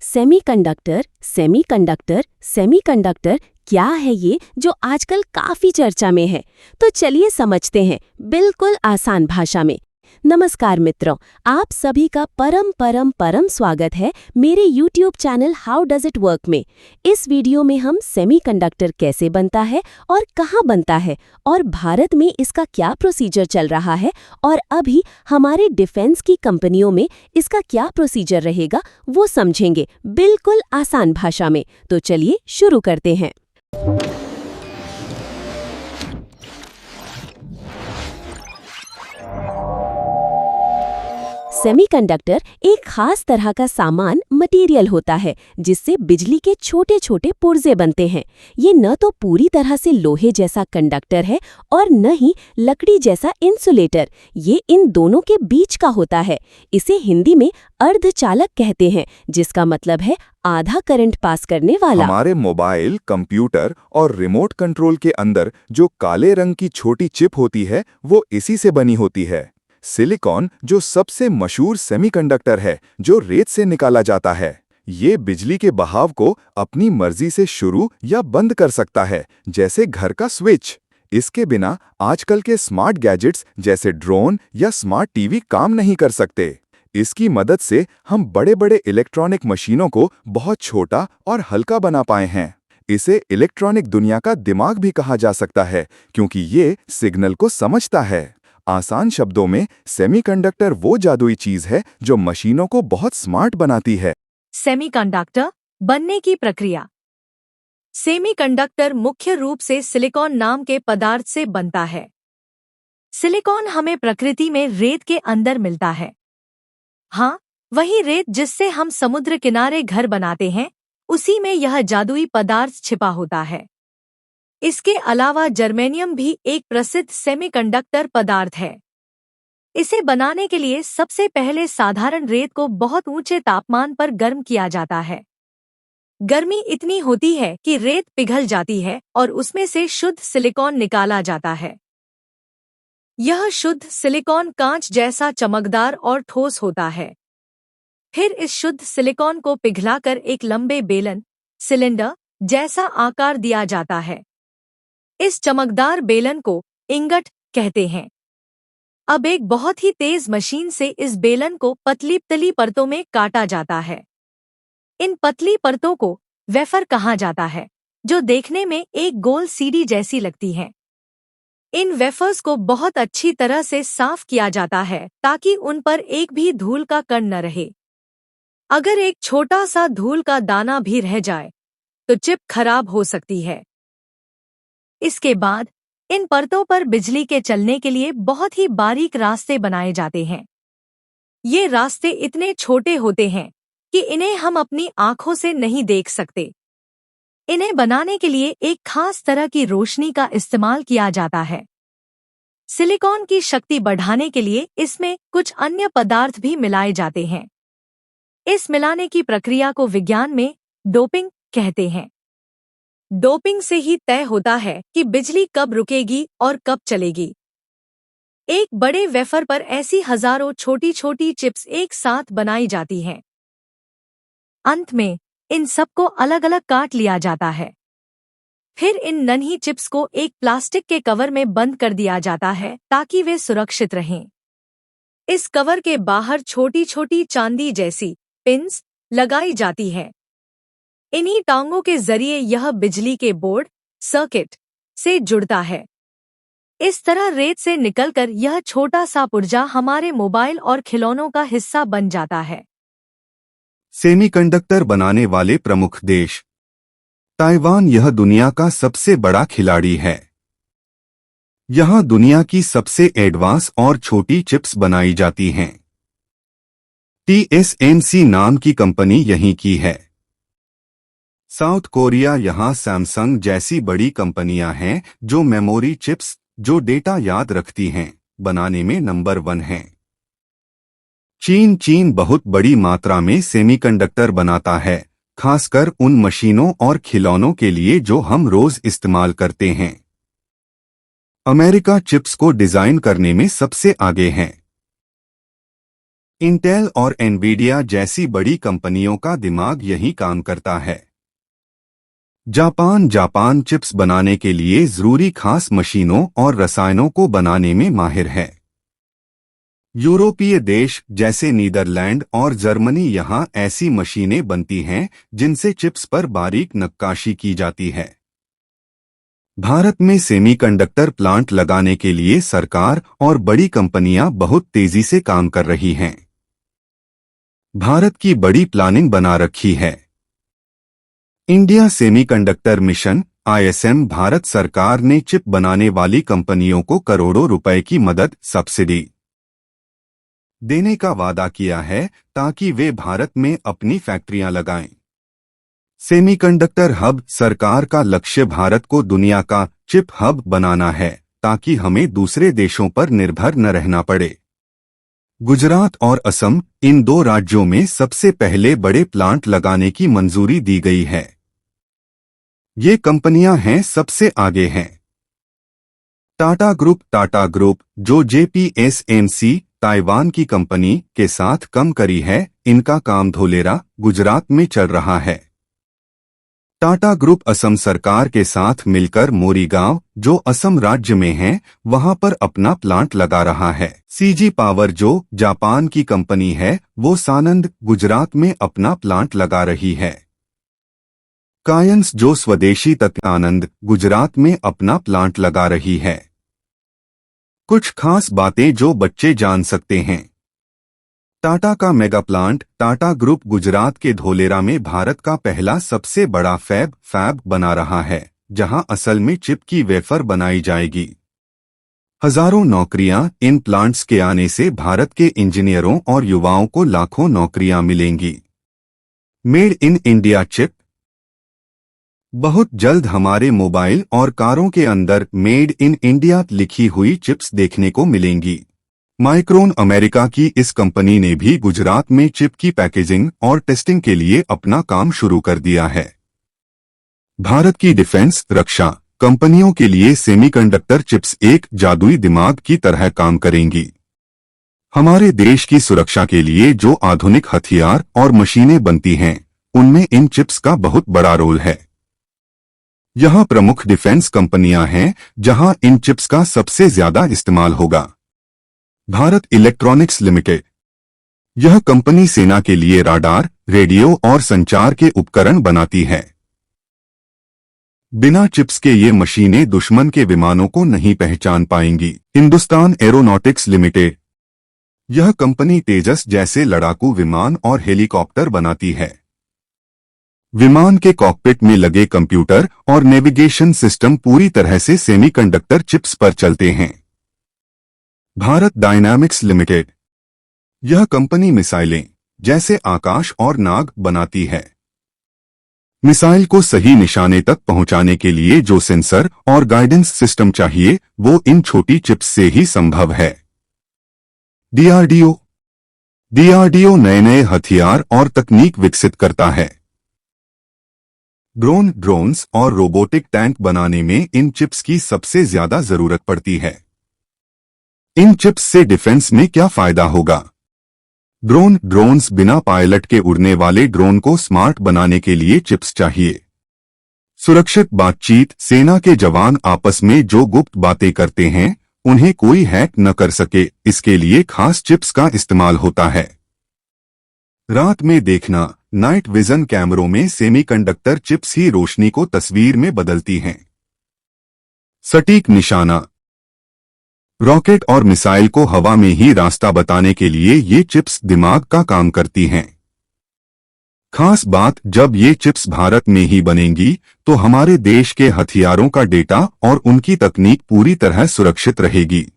Semiconductor semiconductor semiconductor क्या है ये जो आजकल काफी चर्चा में है। तो चलिए समझते हैं बिल्कुल आसान भाषा में। नमस्कार मित्रों, आप सभी का परम परम परम स्वागत है मेरे YouTube channel how does it work में। इस वीडियो में हम सेमीकंडक्टर कैसे बनता है और कहाँ बनता है और भारत में इसका क्या प्रोसीजर चल रहा है और अभी हमारे डिफेंस की कंपनियों में इसका क्या प्रोसीजर रहेगा वो समझेंगे बिल्कुल आसान भाषा में। तो चलिए शुरू करते हैं। सेमीकंडक्टर एक खास तरह का सामान मटेरियल होता है जिससे बिजली के छोटे छोटे पुर्जे बनते हैं। ये न तो पूरी तरह से लोहे जैसा कंडक्टर है और न ही लकड़ी जैसा इंसुलेटर। ये इन दोनों के बीच का होता है। इसे हिंदी में अर्धचालक कहते हैं, जिसका मतलब है आधा करंट पास करने वाला। हमारे मोबाइल, कंप्यूटर और रिमोट कंट्रोल के अंदर जो काले रंग की छोटी चिप होती है वो इसी से बनी होती है। सिलिकॉन जो सबसे मशहूर सेमीकंडक्टर है जो रेत से निकाला जाता है। ये बिजली के बहाव को अपनी मर्जी से शुरू या बंद कर सकता है, जैसे घर का स्विच। इसके बिना आजकल के स्मार्ट गैजेट्स जैसे ड्रोन या स्मार्ट टीवी काम नहीं कर सकते। इसकी मदद से हम बड़े बड़े इलेक्ट्रॉनिक मशीनों को बहुत छोटा और हल्का बना पाए हैं। इसे इलेक्ट्रॉनिक दुनिया का दिमाग भी कहा जा सकता है, क्योंकि ये सिग्नल को समझता है। आसान शब्दों में सेमीकंडक्टर वो जादुई चीज है जो मशीनों को बहुत स्मार्ट बनाती है। सेमीकंडक्टर बनने की प्रक्रिया। सेमीकंडक्टर मुख्य रूप से सिलिकॉन नाम के पदार्थ से बनता है। सिलिकॉन हमें प्रकृति में रेत के अंदर मिलता है। हाँ, वही रेत जिससे हम समुद्र किनारे घर बनाते हैं, उसी में यह जादुई पदार्थ छिपा होता है। इसके अलावा जर्मेनियम भी एक प्रसिद्ध सेमीकंडक्टर पदार्थ है। इसे बनाने के लिए सबसे पहले साधारण रेत को बहुत ऊंचे तापमान पर गर्म किया जाता है। गर्मी इतनी होती है कि रेत पिघल जाती है और उसमें से शुद्ध सिलिकॉन निकाला जाता है। यह शुद्ध सिलिकॉन कांच जैसा चमकदार और ठोस होता है। फिर इस शुद्ध सिलिकॉन को पिघलाकर एक लंबे बेलन, सिलेंडर जैसा आकार दिया जाता है। इस चमकदार बेलन को इंगट कहते हैं। अब एक बहुत ही तेज मशीन से इस बेलन को पतली पतली परतों में काटा जाता है। इन पतली परतों को वेफर कहा जाता है, जो देखने में एक गोल सीढ़ी जैसी लगती हैं। इन वेफर्स को बहुत अच्छी तरह से साफ किया जाता है ताकि उन पर एक भी धूल का कण न रहे। अगर एक छोटा सा धूल का दाना भी रह जाए तो चिप खराब हो सकती है। इसके बाद इन परतों पर बिजली के चलने के लिए बहुत ही बारीक रास्ते बनाए जाते हैं। ये रास्ते इतने छोटे होते हैं कि इन्हें हम अपनी आंखों से नहीं देख सकते। इन्हें बनाने के लिए एक खास तरह की रोशनी का इस्तेमाल किया जाता है। सिलिकॉन की शक्ति बढ़ाने के लिए इसमें कुछ अन्य पदार्थ भी मिलाए जाते हैं। इस मिलाने की प्रक्रिया को विज्ञान में डोपिंग कहते हैं। डोपिंग से ही तय होता है कि बिजली कब रुकेगी और कब चलेगी। एक बड़े वेफर पर ऐसी हजारों छोटी छोटी चिप्स एक साथ बनाई जाती हैं। अंत में इन सबको अलग अलग काट लिया जाता है। फिर इन नन्ही चिप्स को एक प्लास्टिक के कवर में बंद कर दिया जाता है ताकि वे सुरक्षित रहें। इस कवर के बाहर छोटी छोटी चांदी जैसी पिन्स लगाई जाती है। इन्हीं टांगों के जरिए यह बिजली के बोर्ड, सर्किट से जुड़ता है। इस तरह रेत से निकलकर यह छोटा सा पुर्जा हमारे मोबाइल और खिलौनों का हिस्सा बन जाता है। सेमीकंडक्टर बनाने वाले प्रमुख देश। ताइवान यह दुनिया का सबसे बड़ा खिलाड़ी है। यहाँ दुनिया की सबसे एडवांस और छोटी चिप्स बनाई जाती हैं। TSMC नाम की कंपनी यहीं की है। साउथ कोरिया यहाँ सैमसंग जैसी बड़ी कंपनियां हैं जो मेमोरी चिप्स, जो डेटा याद रखती हैं, बनाने में नंबर 1 हैं। चीन बहुत बड़ी मात्रा में सेमीकंडक्टर बनाता है, खासकर उन मशीनों और खिलौनों के लिए जो हम रोज इस्तेमाल करते हैं। अमेरिका चिप्स को डिजाइन करने में सबसे आगे है। इंटेल और एनवीडिया जैसी बड़ी कंपनियों का दिमाग यही काम करता है। जापान चिप्स बनाने के लिए जरूरी खास मशीनों और रसायनों को बनाने में माहिर है। यूरोपीय देश जैसे नीदरलैंड और जर्मनी यहां ऐसी मशीनें बनती हैं जिनसे चिप्स पर बारीक नक्काशी की जाती है। भारत में सेमीकंडक्टर प्लांट लगाने के लिए सरकार और बड़ी कंपनियां बहुत तेजी से काम कर रही हैं। भारत की बड़ी प्लानिंग बना रखी है। India semiconductor mission ISM Bharat सरकार ने चिप बनाने वाली कंपनियों को करोड़ों रुपए की मदद सब्सिडी देने का वादा किया है ताकि वे भारत में अपनी फैक्ट्रियां लगाएं। सेमीकंडक्टर हब सरकार का लक्ष्य भारत को दुनिया का चिप हब बनाना है ताकि हमें दूसरे देशों पर निर्भर न रहना पड़े। गुजरात और असम इन दो राज्यों में सबसे पहले बड़े प्लांट लगाने की मंजूरी दी गई है। ये कंपनियां हैं सबसे आगे हैं। टाटा ग्रुप जो JPSMC ताइवान की कंपनी के साथ कम करी है, इनका काम धोलेरा गुजरात में चल रहा है। टाटा ग्रुप असम सरकार के साथ मिलकर मोरीगांव जो असम राज्य में है वहां पर अपना प्लांट लगा रहा है। CG पावर जो जापान की कंपनी है वो सानंद गुजरात में अपना प्लांट लगा रही है। कायंस जो स्वदेशी तत्व गुजरात में अपना प्लांट लगा रही है। कुछ खास बातें जो बच्चे जान सकते हैं। टाटा का mega plant Tata group Gujarat के धोलेरा में भारत का पहला सबसे बड़ा फैब बना रहा है, जहां असल में चिप की वेफर बनाई जाएगी। हजारों नौकरियां इन प्लांट्स के आने से भारत के इंजीनियरों और युवाओं को लाखों नौकरियां मिलेंगी। मेड इन इंडिया चिप बहुत जल्द हमारे मोबाइल और कारों के अंदर मेड इन इंडिया लिखी हुई चिप्स देखने को मिलेंगी। माइक्रोन अमेरिका की इस कंपनी ने भी गुजरात में चिप की पैकेजिंग और टेस्टिंग के लिए अपना काम शुरू कर दिया है। भारत की डिफेंस रक्षा कंपनियों के लिए सेमीकंडक्टर चिप्स एक जादुई दिमाग की तरह काम करेंगी। हमारे देश की सुरक्षा के लिए जो आधुनिक हथियार और मशीनें बनती हैं, उनमें इन चिप्स का बहुत बड़ा रोल है। यहां प्रमुख डिफेंस कंपनियां हैं जहां इन चिप्स का सबसे ज्यादा इस्तेमाल होगा। भारत इलेक्ट्रॉनिक्स लिमिटेड यह कंपनी सेना के लिए राडार, रेडियो और संचार के उपकरण बनाती है। बिना चिप्स के ये मशीनें दुश्मन के विमानों को नहीं पहचान पाएंगी। हिंदुस्तान एरोनॉटिक्स लिमिटेड यह कंपनी तेजस जैसे लड़ाकू विमान और हेलीकॉप्टर बनाती है। विमान के कॉकपिट में लगे कंप्यूटर और नेविगेशन सिस्टम पूरी तरह से सेमीकंडक्टर चिप्स पर चलते हैं। भारत डायनामिक्स लिमिटेड यह कंपनी मिसाइलें जैसे आकाश और नाग बनाती है। मिसाइल को सही निशाने तक पहुंचाने के लिए जो सेंसर और गाइडेंस सिस्टम चाहिए वो इन छोटी चिप्स से ही संभव है। डीआरडीओ नए हथियार और तकनीक विकसित करता है। ड्रोन्स और रोबोटिक टैंक बनाने में इन चिप्स की सबसे ज्यादा जरूरत पड़ती है। इन चिप्स से डिफेंस में क्या फायदा होगा? ड्रोन्स बिना पायलट के उड़ने वाले ड्रोन को स्मार्ट बनाने के लिए चिप्स चाहिए। सुरक्षित बातचीत सेना के जवान आपस में जो गुप्त बातें करते हैं उन्हें कोई हैक न कर सके, इसके लिए खास चिप्स का इस्तेमाल होता है। रात में देखना नाइट विजन कैमरों में सेमीकंडक्टर चिप्स ही रोशनी को तस्वीर में बदलती हैं। सटीक निशाना रॉकेट और मिसाइल को हवा में ही रास्ता बताने के लिए ये चिप्स दिमाग का काम करती हैं। खास बात, जब ये चिप्स भारत में ही बनेंगी तो हमारे देश के हथियारों का डेटा और उनकी तकनीक पूरी तरह सुरक्षित रहेगी।